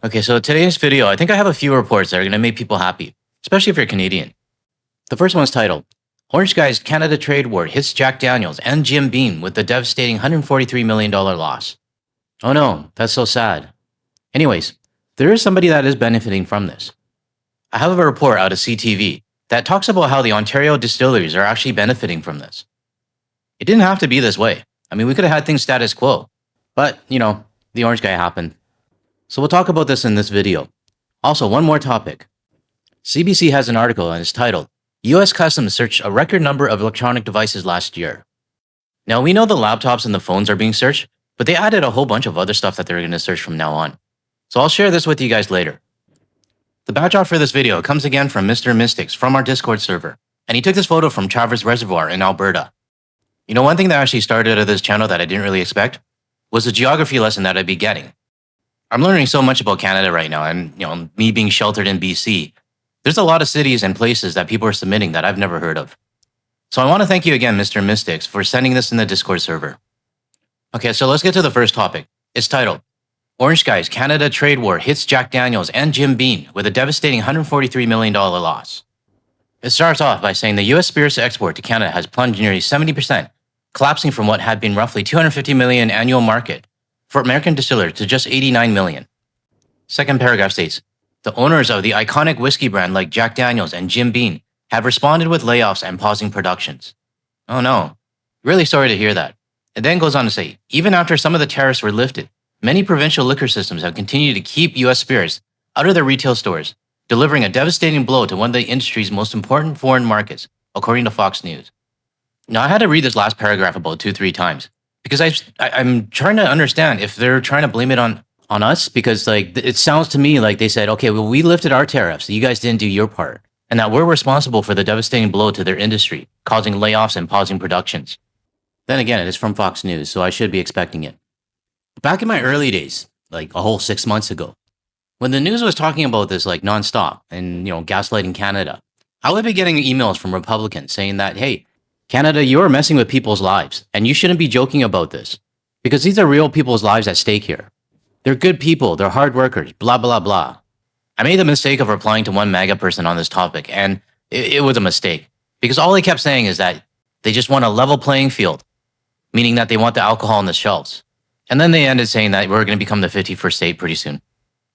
Okay, so today's video, I think I have a few reports that are going to make people happy, especially if you're Canadian. The first one's titled, Orange Guy's Canada Trade War Hits Jack Daniels and Jim Beam with the devastating $143 million loss. Oh no, that's so sad. Anyways, there is somebody that is benefiting from this. I have a report out of CTV that talks about how the Ontario distilleries are actually benefiting from this. It didn't have to be this way. I mean, we could have had things status quo. But, the Orange Guy happened. So we'll talk about this in this video. Also, one more topic. CBC has an article and it's titled, US Customs searched a record number of electronic devices last year. Now, we know the laptops and the phones are being searched, but they added a whole bunch of other stuff that they're going to search from now on. So I'll share this with you guys later. The backdrop for this video comes again from Mr. Mystics from our Discord server, and he took this photo from Tariffs Reservoir in Alberta. You know, one thing that actually started out of this channel that I didn't really expect was the geography lesson that I'd be getting. I'm learning so much about Canada right now, and me being sheltered in BC, there's a lot of cities and places that people are submitting that I've never heard of. So I want to thank you again, Mr. Mystics, for sending this in the Discord server. Okay, so let's get to the first topic. It's titled, Orange Guy's Canada Trade War Hits Jack Daniels and Jim Beam with a devastating $143 million loss. It starts off by saying the US spirits export to Canada has plunged nearly 70%, collapsing from what had been roughly $250 million annual market for American distillers to just $89 million. Second paragraph states, the owners of the iconic whiskey brand like Jack Daniels and Jim Beam have responded with layoffs and pausing productions. Oh no, really sorry to hear that. It then goes on to say, even after some of the tariffs were lifted, many provincial liquor systems have continued to keep US spirits out of their retail stores, delivering a devastating blow to one of the industry's most important foreign markets, according to Fox News. Now, I had to read this last paragraph about 2-3 times because I'm trying to understand if they're trying to blame it on us, because it sounds to me like they said, okay, well, we lifted our tariffs, you guys didn't do your part, and that we're responsible for the devastating blow to their industry, causing layoffs and pausing productions. Then again, it is from Fox News, so I should be expecting it. Back in my early days, like a whole 6 months ago, when the news was talking about this nonstop and gaslighting Canada, I would be getting emails from Republicans saying that, hey, Canada, you are messing with people's lives, and you shouldn't be joking about this, because these are real people's lives at stake here. They're good people, they're hard workers, blah, blah, blah. I made the mistake of replying to one MAGA person on this topic, and it was a mistake, because all they kept saying is that they just want a level playing field, meaning that they want the alcohol on the shelves. And then they ended saying that we're going to become the 51st state pretty soon.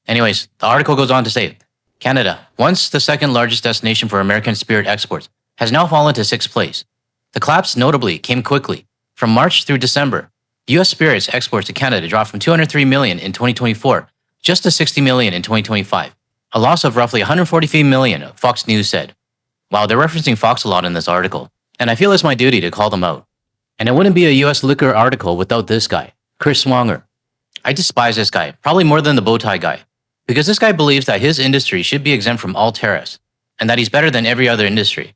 Anyways, the article goes on to say, Canada, once the second largest destination for American spirit exports, has now fallen to 6th place. The collapse notably came quickly. From March through December, US spirits exports to Canada dropped from $203 million in 2024 just to $60 million in 2025, a loss of roughly $143 million, Fox News said. Wow, they're referencing Fox a lot in this article, and I feel it's my duty to call them out. And it wouldn't be a US liquor article without this guy, Chris Swanger. I despise this guy, probably more than the bow tie guy, because this guy believes that his industry should be exempt from all tariffs, and that he's better than every other industry.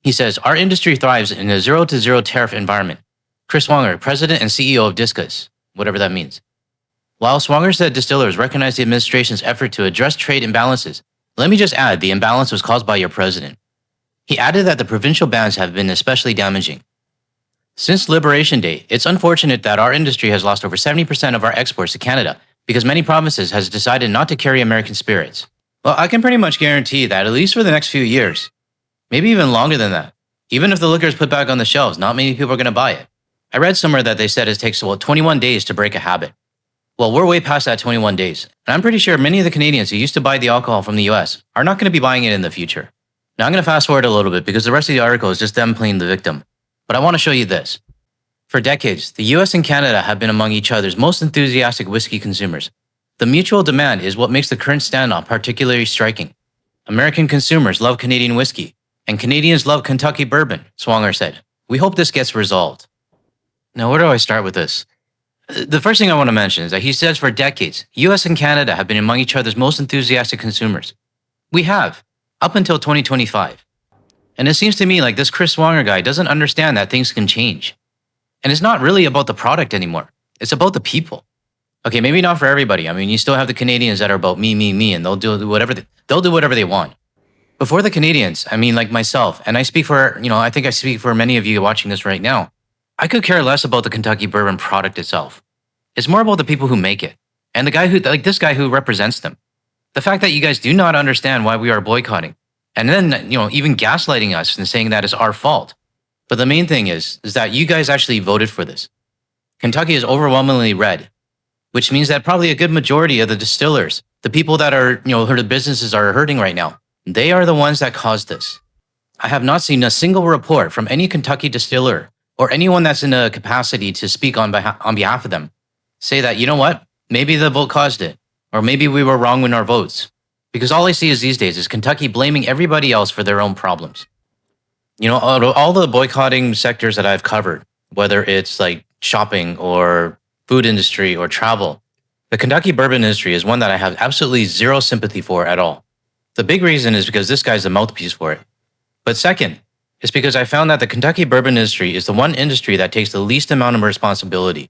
He says, our industry thrives in a zero-to-zero tariff environment. Chris Swanger, president and CEO of Discus, whatever that means. While Swanger said distillers recognize the administration's effort to address trade imbalances, let me just add the imbalance was caused by your president. He added that the provincial bans have been especially damaging. Since Liberation Day, it's unfortunate that our industry has lost over 70% of our exports to Canada because many provinces has decided not to carry American spirits. Well, I can pretty much guarantee that at least for the next few years, maybe even longer than that, even if the liquor is put back on the shelves, not many people are going to buy it. I read somewhere that they said it takes 21 days to break a habit. Well, we're way past that 21 days, and I'm pretty sure many of the Canadians who used to buy the alcohol from the US are not going to be buying it in the future. Now, I'm going to fast forward a little bit because the rest of the article is just them playing the victim. But I want to show you this. For decades, the US and Canada have been among each other's most enthusiastic whiskey consumers. The mutual demand is what makes the current standoff particularly striking. American consumers love Canadian whiskey, and Canadians love Kentucky bourbon, Swanger said. We hope this gets resolved. Now, where do I start with this? The first thing I want to mention is that he says for decades, US and Canada have been among each other's most enthusiastic consumers. We have, up until 2025. And it seems to me like this Chris Swanger guy doesn't understand that things can change. And it's not really about the product anymore. It's about the people. Okay, maybe not for everybody. I mean, you still have the Canadians that are about me, and they'll do whatever they want. But for the Canadians, I mean, like myself, and I speak for, I think I speak for many of you watching this right now, I could care less about the Kentucky bourbon product itself. It's more about the people who make it. And the guy who, like this guy who represents them. The fact that you guys do not understand why we are boycotting, and then, even gaslighting us and saying that it's our fault. But the main thing is that you guys actually voted for this. Kentucky is overwhelmingly red, which means that probably a good majority of the distillers, the people that are, who the businesses are hurting right now, they are the ones that caused this. I have not seen a single report from any Kentucky distiller or anyone that's in a capacity to speak on behalf of them say that, you know what, maybe the vote caused it, or maybe we were wrong in our votes. Because all I see is these days is Kentucky blaming everybody else for their own problems. All the boycotting sectors that I've covered, whether it's like shopping or food industry or travel, the Kentucky bourbon industry is one that I have absolutely zero sympathy for at all. The big reason is because this guy's the mouthpiece for it. But second, is because I found that the Kentucky bourbon industry is the one industry that takes the least amount of responsibility.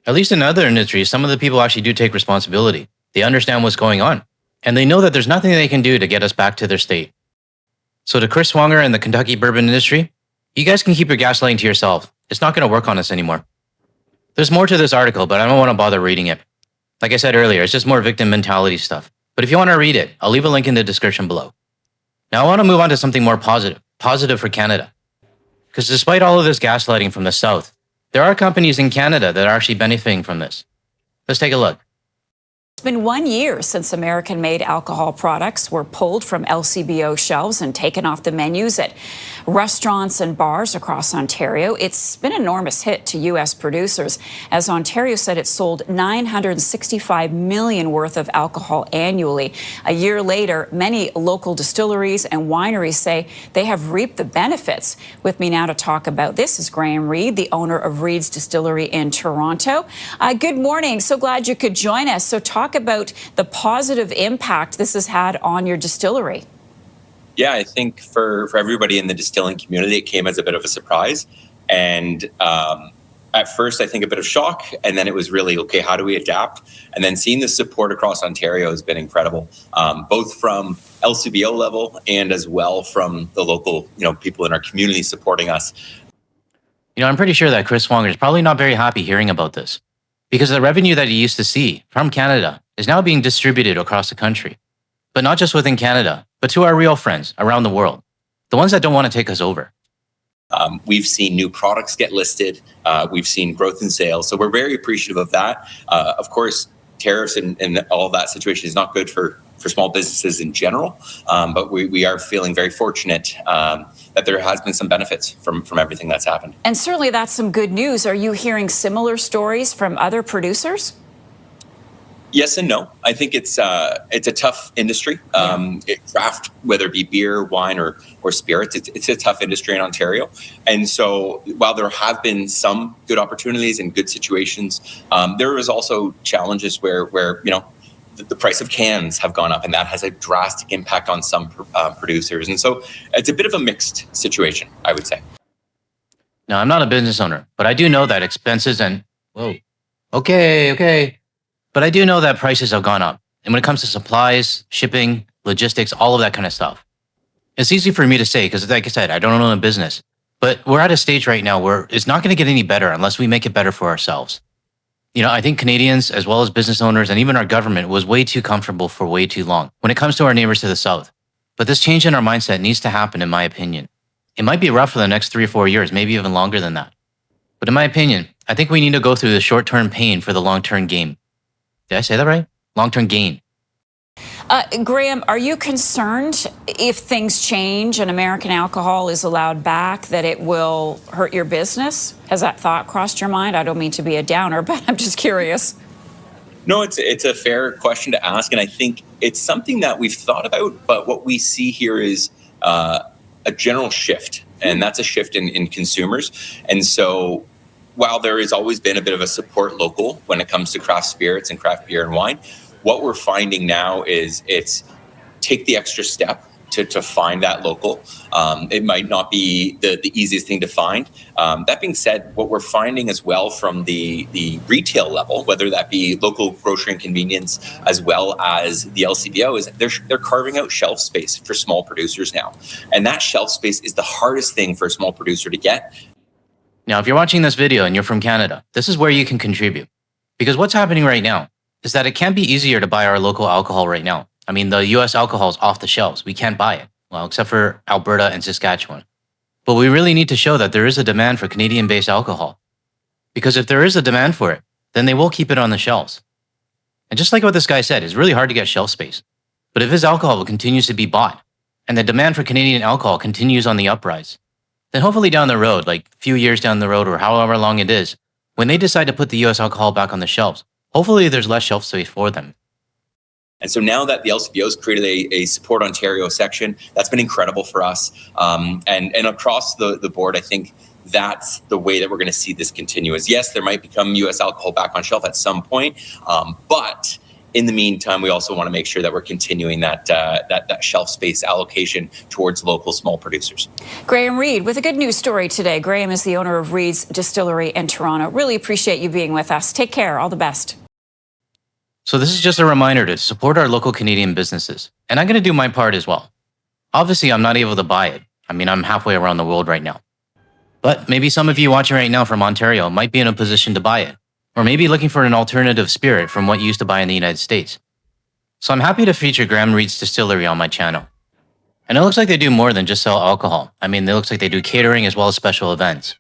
At least in other industries, some of the people actually do take responsibility. They understand what's going on, and they know that there's nothing they can do to get us back to their state. So to Chris Swanger and the Kentucky bourbon industry, you guys can keep your gaslighting to yourself. It's not going to work on us anymore. There's more to this article, but I don't want to bother reading it. Like I said earlier, it's just more victim mentality stuff. But if you want to read it, I'll leave a link in the description below. Now I want to move on to something more positive for Canada. Because despite all of this gaslighting from the South, there are companies in Canada that are actually benefiting from this. Let's take a look. It's been 1 year since American-made alcohol products were pulled from LCBO shelves and taken off the menus at restaurants and bars across Ontario. It's been an enormous hit to U.S. producers, as Ontario said it sold $965 million worth of alcohol annually. A year later, many local distilleries and wineries say they have reaped the benefits. With me now to talk about this is Graham Reid, the owner of Reid's Distillery in Toronto. Good morning. So glad you could join us. So talk about the positive impact this has had on your distillery. Yeah, I think for everybody in the distilling community, it came as a bit of a surprise. And at first, I think a bit of shock. And then it was really, okay, how do we adapt? And then seeing the support across Ontario has been incredible, both from LCBO level and as well from the local, people in our community supporting us. I'm pretty sure that Chris Swanger is probably not very happy hearing about this, because the revenue that he used to see from Canada is now being distributed across the country. But not just within Canada, but to our real friends around the world, the ones that don't want to take us over. We've seen new products get listed. We've seen growth in sales. So we're very appreciative of that. Of course, tariffs and all that situation is not good for small businesses in general. But we are feeling very fortunate that there has been some benefits from everything that's happened. And certainly that's some good news. Are you hearing similar stories from other producers? Yes and no. I think it's a tough industry. Craft, whether it be beer, wine, or spirits, it's a tough industry in Ontario. And so while there have been some good opportunities and good situations, there is also challenges where the price of cans have gone up, and that has a drastic impact on some producers. And so it's a bit of a mixed situation, I would say. Now, I'm not a business owner, but I do know that expenses and, okay. But I do know that prices have gone up. And when it comes to supplies, shipping, logistics, all of that kind of stuff, it's easy for me to say because, like I said, I don't own a business. But we're at a stage right now where it's not going to get any better unless we make it better for ourselves. I think Canadians, as well as business owners and even our government, was way too comfortable for way too long when it comes to our neighbors to the south. But this change in our mindset needs to happen, in my opinion. It might be rough for the next 3 or 4 years, maybe even longer than that. But in my opinion, I think we need to go through the short-term pain for the long-term gain. Did I say that right? Long-term gain. Graham, are you concerned if things change and American alcohol is allowed back that it will hurt your business? Has that thought crossed your mind? I don't mean to be a downer, but I'm just curious. No, it's a fair question to ask. And I think it's something that we've thought about. But what we see here is a general shift. And that's a shift in consumers. And so while there has always been a bit of a support local when it comes to craft spirits and craft beer and wine, what we're finding now is it's take the extra step to find that local. It might not be the easiest thing to find. That being said, what we're finding as well from the retail level, whether that be local grocery and convenience as well as the LCBO, is they're carving out shelf space for small producers now. And that shelf space is the hardest thing for a small producer to get. Now, if you're watching this video and you're from Canada, this is where you can contribute. Because what's happening right now is that it can be easier to buy our local alcohol right now. I mean, the US alcohol is off the shelves. We can't buy it. Well, except for Alberta and Saskatchewan. But we really need to show that there is a demand for Canadian-based alcohol. Because if there is a demand for it, then they will keep it on the shelves. And just like what this guy said, it's really hard to get shelf space. But if his alcohol continues to be bought, and the demand for Canadian alcohol continues on the uprise, then hopefully down the road, like a few years down the road or however long it is, when they decide to put the US alcohol back on the shelves, hopefully there's less shelf space for them. And so now that the LCBO has created a Support Ontario section, that's been incredible for us. And across the board, I think that's the way that we're going to see this continue. Is yes, there might become U.S. alcohol back on shelf at some point, but in the meantime, we also want to make sure that we're continuing that shelf space allocation towards local small producers. Graham Reid with a good news story today. Graham is the owner of Reid's Distillery in Toronto. Really appreciate you being with us. Take care. All the best. So this is just a reminder to support our local Canadian businesses. And I'm going to do my part as well. Obviously, I'm not able to buy it. I mean, I'm halfway around the world right now. But maybe some of you watching right now from Ontario might be in a position to buy it. Or maybe looking for an alternative spirit from what you used to buy in the United States. So I'm happy to feature Graham Reid's Distillery on my channel. And it looks like they do more than just sell alcohol. I mean, it looks like they do catering as well as special events.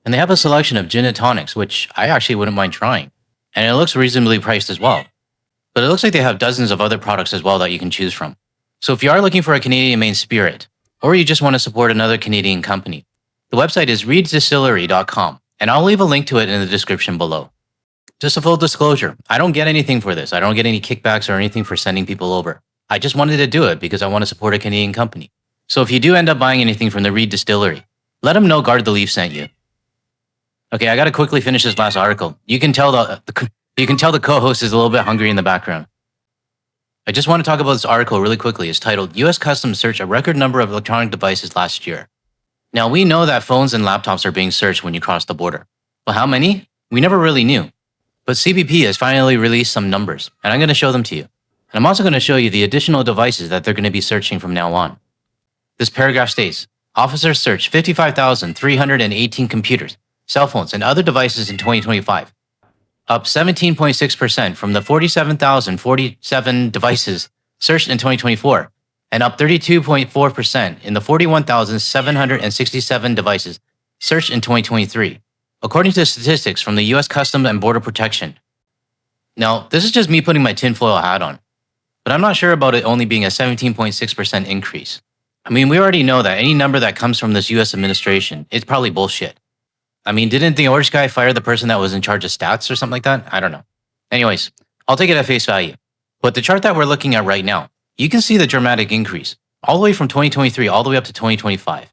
And they have a selection of gin and tonics, which I actually wouldn't mind trying. And it looks reasonably priced as well. But it looks like they have dozens of other products as well that you can choose from. So if you are looking for a Canadian-made spirit, or you just want to support another Canadian company, the website is reiddistillery.com, and I'll leave a link to it in the description below. Just a full disclosure, I don't get anything for this. I don't get any kickbacks or anything for sending people over. I just wanted to do it because I want to support a Canadian company. So if you do end up buying anything from the Reid Distillery, let them know Guard the Leaf sent you. Okay, I got to quickly finish this last article. You can tell the co-host is a little bit hungry in the background. I just want to talk about this article really quickly. It's titled, U.S. Customs Search a Record Number of Electronic Devices Last Year. Now, we know that phones and laptops are being searched when you cross the border. But how many? We never really knew. But CBP has finally released some numbers, and I'm going to show them to you. And I'm also going to show you the additional devices that they're going to be searching from now on. This paragraph states, officers searched 55,318 computers, cell phones, and other devices in 2025, up 17.6% from the 47,047 devices searched in 2024, and up 32.4% in the 41,767 devices searched in 2023, according to statistics from the U.S. Customs and Border Protection. Now, this is just me putting my tinfoil hat on, but I'm not sure about it only being a 17.6% increase. I mean, we already know that any number that comes from this U.S. administration, it's probably bullshit. I mean, didn't the orange guy fire the person that was in charge of stats or something like that? I don't know. Anyways, I'll take it at face value. But the chart that we're looking at right now, you can see the dramatic increase, all the way from 2023 all the way up to 2025.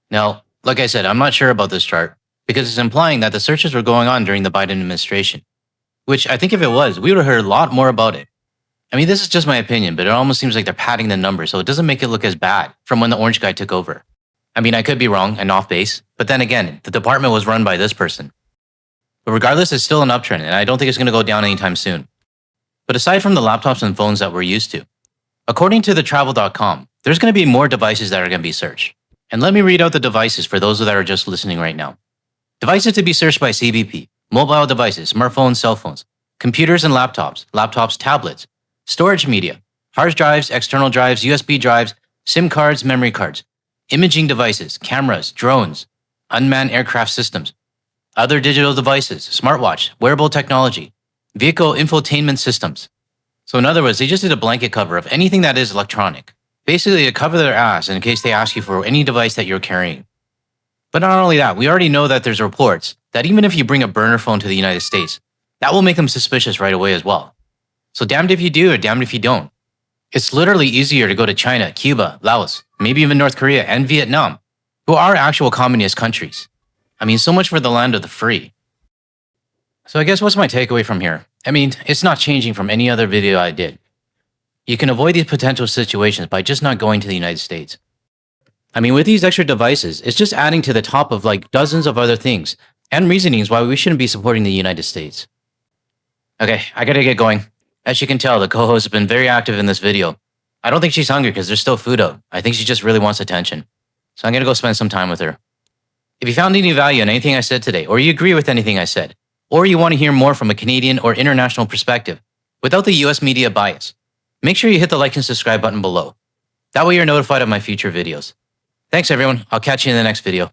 Now, like I said, I'm not sure about this chart, because it's implying that the searches were going on during the Biden administration, which I think if it was, we would have heard a lot more about it. I mean, this is just my opinion, but it almost seems like they're padding the numbers, so it doesn't make it look as bad from when the orange guy took over. I mean, I could be wrong and off base, but then again, the department was run by this person. But regardless, it's still an uptrend, and I don't think it's going to go down anytime soon. But aside from the laptops and phones that we're used to, according to thetravel.com, there's going to be more devices that are going to be searched. And let me read out the devices for those that are just listening right now. Devices to be searched by CBP, mobile devices, smartphones, cell phones, computers and laptops, tablets, storage media, hard drives, external drives, USB drives, SIM cards, memory cards, imaging devices, cameras, drones, unmanned aircraft systems, other digital devices, smartwatch, wearable technology, vehicle infotainment systems. So in other words, they just did a blanket cover of anything that is electronic, basically to cover their ass in case they ask you for any device that you're carrying. But not only that, we already know that there's reports that even if you bring a burner phone to the United States, that will make them suspicious right away as well. So damned if you do or damned if you don't. It's literally easier to go to China, Cuba, Laos, maybe even North Korea and Vietnam, who are actual communist countries. I mean, so much for the land of the free. So I guess what's my takeaway from here? I mean, it's not changing from any other video I did. You can avoid these potential situations by just not going to the United States. I mean, with these extra devices, it's just adding to the top of like dozens of other things and reasonings why we shouldn't be supporting the United States. Okay, I gotta get going. As you can tell, the co-host has been very active in this video. I don't think she's hungry because there's still food out. I think she just really wants attention. So I'm gonna go spend some time with her. If you found any value in anything I said today, or you agree with anything I said, or you want to hear more from a Canadian or international perspective without the US media bias, make sure you hit the like and subscribe button below. That way you're notified of my future videos. Thanks everyone. I'll catch you in the next video.